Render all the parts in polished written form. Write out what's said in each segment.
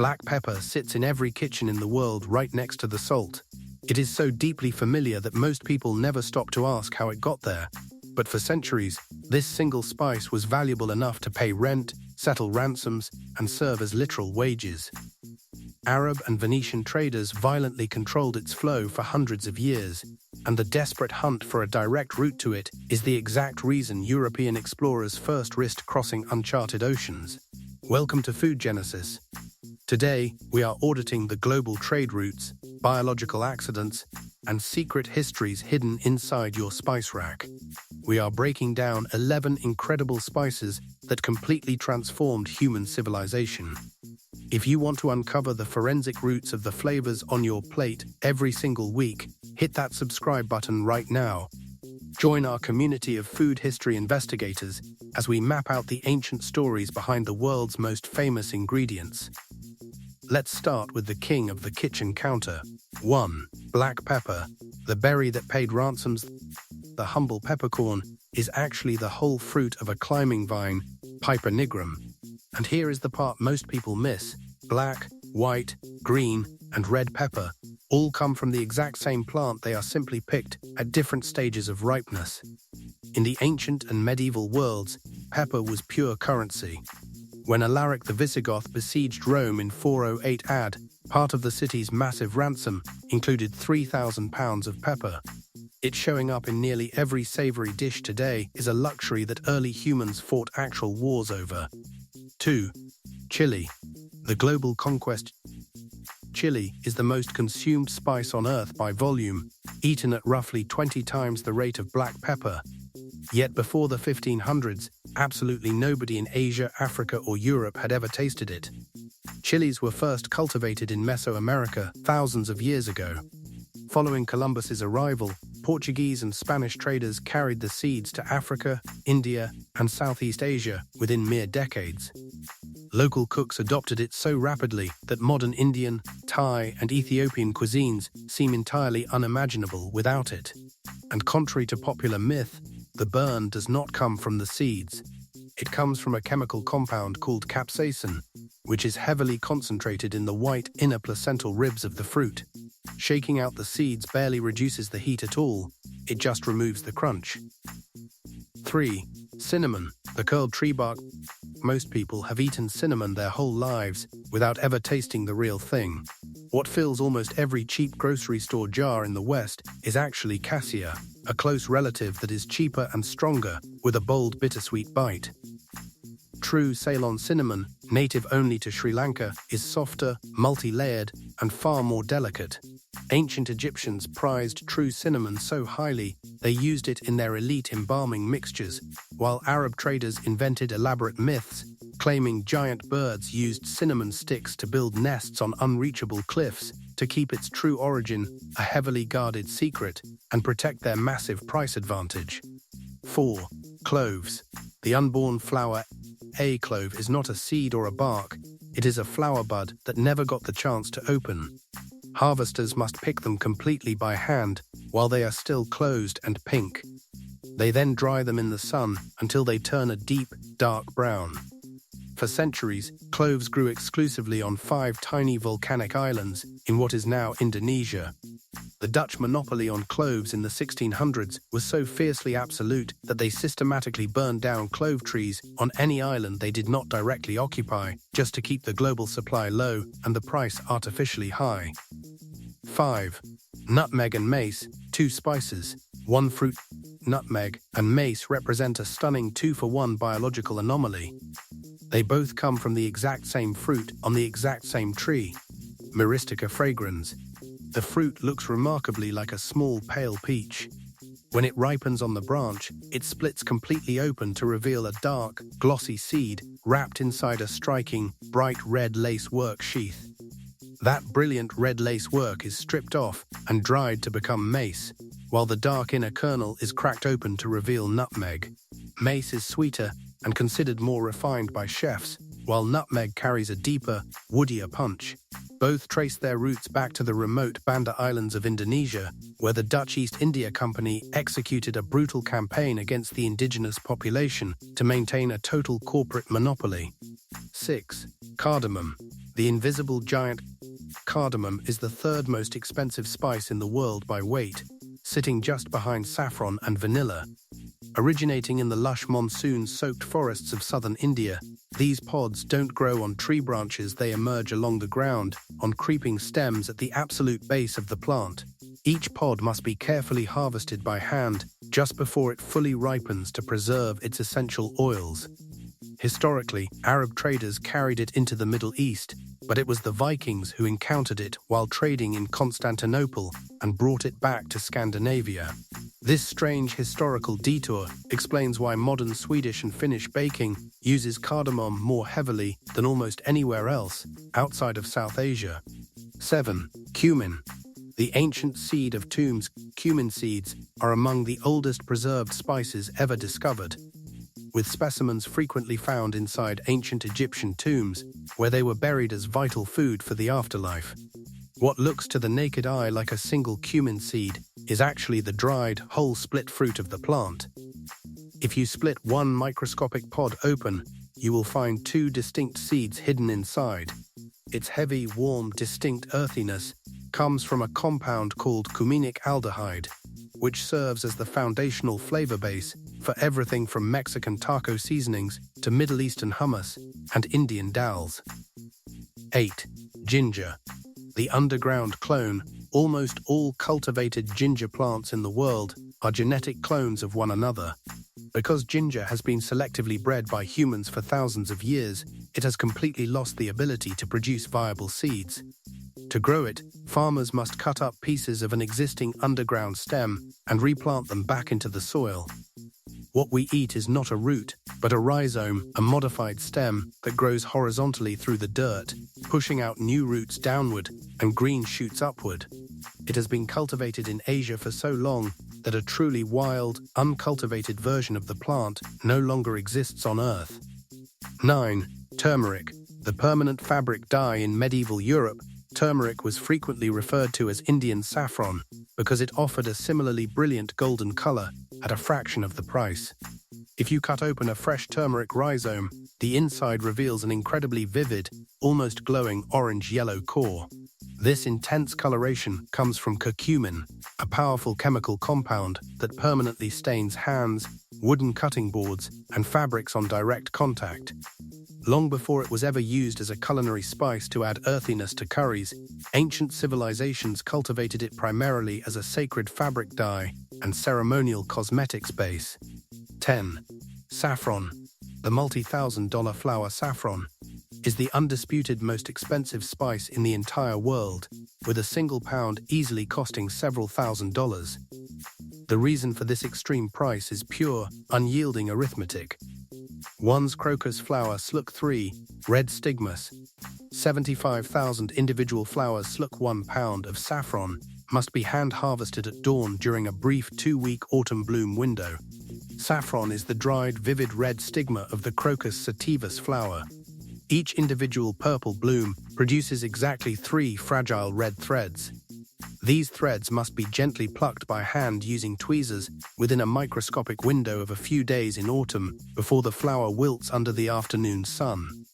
Black pepper sits in every kitchen in the world right next to the salt. It is so deeply familiar that most people never stop to ask how it got there. But for centuries, this single spice was valuable enough to pay rent, settle ransoms, and serve as literal wages. Arab and Venetian traders violently controlled its flow for hundreds of years, and the desperate hunt for a direct route to it is the exact reason European explorers first risked crossing uncharted oceans. Welcome to Food Genesis. Today, we are auditing the global trade routes, biological accidents, and secret histories hidden inside your spice rack. We are breaking down 11 incredible spices that completely transformed human civilization. If you want to uncover the forensic roots of the flavors on your plate every single week, hit that subscribe button right now. Join our community of food history investigators as we map out the ancient stories behind the world's most famous ingredients. Let's start with the king of the kitchen counter. 1. Black pepper, the berry that paid ransoms. The humble peppercorn is actually the whole fruit of a climbing vine, Piper nigrum. And here is the part most people miss. Black, white, green, and red pepper all come from the exact same plant. They are simply picked at different stages of ripeness. In the ancient and medieval worlds, pepper was pure currency. When Alaric the Visigoth besieged Rome in 408 AD, part of the city's massive ransom included 3,000 pounds of pepper. It showing up in nearly every savory dish today is a luxury that early humans fought actual wars over. 2. Chili. The global conquest. Chili is the most consumed spice on Earth by volume, eaten at roughly 20 times the rate of black pepper. Yet before the 1500s, absolutely nobody in Asia, Africa, or Europe had ever tasted it. Chilies were first cultivated in Mesoamerica thousands of years ago. Following Columbus's arrival, Portuguese and Spanish traders carried the seeds to Africa, India, and Southeast Asia within mere decades. Local cooks adopted it so rapidly that modern Indian, Thai, and Ethiopian cuisines seem entirely unimaginable without it. And contrary to popular myth, the burn does not come from the seeds. It comes from a chemical compound called capsaicin, which is heavily concentrated in the white inner placental ribs of the fruit. Shaking out the seeds barely reduces the heat at all, it just removes the crunch. 3. Cinnamon, the curled tree bark. Most people have eaten cinnamon their whole lives without ever tasting the real thing. What fills almost every cheap grocery store jar in the West is actually cassia, a close relative that is cheaper and stronger with a bold bittersweet bite. True Ceylon cinnamon, native only to Sri Lanka, is softer, multi-layered, and far more delicate. Ancient Egyptians prized true cinnamon so highly they used it in their elite embalming mixtures, while Arab traders invented elaborate myths, claiming giant birds used cinnamon sticks to build nests on unreachable cliffs to keep its true origin a heavily guarded secret and protect their massive price advantage. 4. Cloves. The unborn flower. A clove is not a seed or a bark, it is a flower bud that never got the chance to open. Harvesters must pick them completely by hand while they are still closed and pink. They then dry them in the sun until they turn a deep, dark brown. For centuries, cloves grew exclusively on 5 tiny volcanic islands in what is now Indonesia. The Dutch monopoly on cloves in the 1600s was so fiercely absolute that they systematically burned down clove trees on any island they did not directly occupy, just to keep the global supply low and the price artificially high. 5. Nutmeg and mace, 2 spices, 1 fruit. Nutmeg and mace represent a stunning 2-for-1 biological anomaly. They both come from the exact same fruit on the exact same tree, Myristica fragrans. The fruit looks remarkably like a small pale peach. When it ripens on the branch, it splits completely open to reveal a dark, glossy seed wrapped inside a striking, bright red lace work sheath. That brilliant red lace work is stripped off and dried to become mace, while the dark inner kernel is cracked open to reveal nutmeg. Mace is sweeter and considered more refined by chefs, while nutmeg carries a deeper, woodier punch. Both trace their roots back to the remote Banda Islands of Indonesia, where the Dutch East India Company executed a brutal campaign against the indigenous population to maintain a total corporate monopoly. 6. Cardamom. The invisible giant cardamom is the third most expensive spice in the world by weight, sitting just behind saffron and vanilla. Originating in the lush monsoon-soaked forests of southern India, these pods don't grow on tree branches, they emerge along the ground, on creeping stems at the absolute base of the plant. Each pod must be carefully harvested by hand just before it fully ripens to preserve its essential oils. Historically, Arab traders carried it into the Middle East, but it was the Vikings who encountered it while trading in Constantinople and brought it back to Scandinavia. This strange historical detour explains why modern Swedish and Finnish baking uses cardamom more heavily than almost anywhere else outside of South Asia. 7. Cumin. The ancient seed of tombs, cumin seeds, are among the oldest preserved spices ever discovered, with specimens frequently found inside ancient Egyptian tombs, where they were buried as vital food for the afterlife. What looks to the naked eye like a single cumin seed is actually the dried, whole split fruit of the plant. If you split one microscopic pod open, you will find two distinct seeds hidden inside. Its heavy, warm, distinct earthiness comes from a compound called cuminic aldehyde, which serves as the foundational flavor base for everything from Mexican taco seasonings to Middle Eastern hummus and Indian dals. 8. Ginger. The underground clone. Almost all cultivated ginger plants in the world are genetic clones of one another. Because ginger has been selectively bred by humans for thousands of years, it has completely lost the ability to produce viable seeds. To grow it, farmers must cut up pieces of an existing underground stem and replant them back into the soil. What we eat is not a root, but a rhizome, a modified stem that grows horizontally through the dirt, pushing out new roots downward and green shoots upward. It has been cultivated in Asia for so long that a truly wild, uncultivated version of the plant no longer exists on Earth. 9. Turmeric. The permanent fabric dye in medieval Europe, turmeric was frequently referred to as Indian saffron because it offered a similarly brilliant golden color at a fraction of the price. If you cut open a fresh turmeric rhizome, the inside reveals an incredibly vivid, almost glowing orange-yellow core. This intense coloration comes from curcumin, a powerful chemical compound that permanently stains hands, wooden cutting boards, and fabrics on direct contact. Long before it was ever used as a culinary spice to add earthiness to curries, ancient civilizations cultivated it primarily as a sacred fabric dye and ceremonial cosmetics base. 10. Saffron. The multi-thousand-dollar flower saffron is the undisputed most expensive spice in the entire world, with a single pound easily costing several $1,000s. The reason for this extreme price is pure, unyielding arithmetic. 1 crocus flower sluk 3, red stigmas. 75,000 individual flowers sluk 1 pound of saffron must be hand-harvested at dawn during a brief 2-week autumn bloom window. Saffron is the dried, vivid red stigma of the crocus sativus flower. Each individual purple bloom produces exactly 3 fragile red threads. These threads must be gently plucked by hand using tweezers within a microscopic window of a few days in autumn before the flower wilts under the afternoon sun.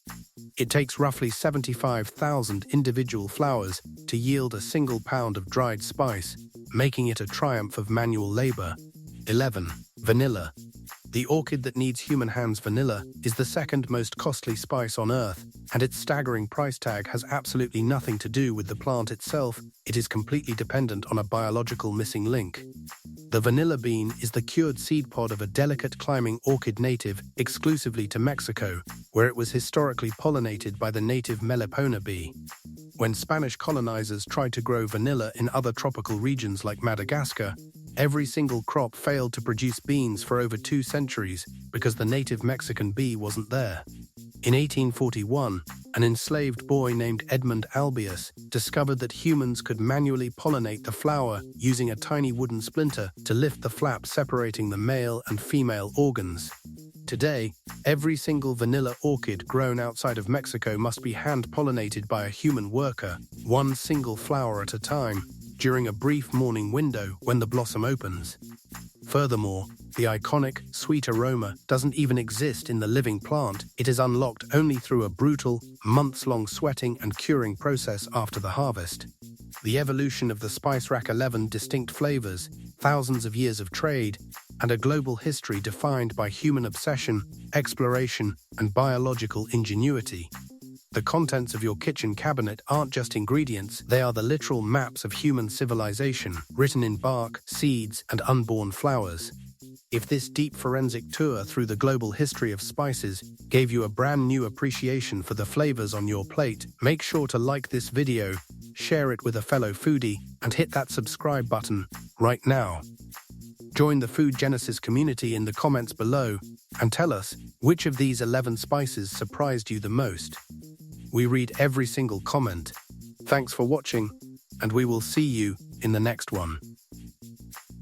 It takes roughly 75,000 individual flowers to yield a single pound of dried spice, making it a triumph of manual labor. 11. Vanilla. The orchid that needs human hands, vanilla, is the second most costly spice on Earth, and its staggering price tag has absolutely nothing to do with the plant itself. It is completely dependent on a biological missing link. The vanilla bean is the cured seed pod of a delicate climbing orchid native exclusively to Mexico, where it was historically pollinated by the native Melipona bee. When Spanish colonizers tried to grow vanilla in other tropical regions like Madagascar, every single crop failed to produce beans for over 2 centuries because the native Mexican bee wasn't there. In 1841, an enslaved boy named Edmund Albius discovered that humans could manually pollinate the flower using a tiny wooden splinter to lift the flap separating the male and female organs. Today, every single vanilla orchid grown outside of Mexico must be hand-pollinated by a human worker, 1 single flower at a time, during a brief morning window when the blossom opens. Furthermore, The iconic, sweet aroma doesn't even exist in the living plant. It is unlocked only through a brutal, months-long sweating and curing process after the harvest. The evolution of the spice rack, 11 distinct flavors, thousands of years of trade, and a global history defined by human obsession, exploration, and biological ingenuity. The contents of your kitchen cabinet aren't just ingredients, they are the literal maps of human civilization, written in bark, seeds, and unborn flowers. If this deep forensic tour through the global history of spices gave you a brand new appreciation for the flavors on your plate, make sure to like this video, share it with a fellow foodie, and hit that subscribe button right now. Join the Food Genesis community in the comments below and tell us which of these 11 spices surprised you the most. We read every single comment. Thanks for watching, and we will see you in the next one.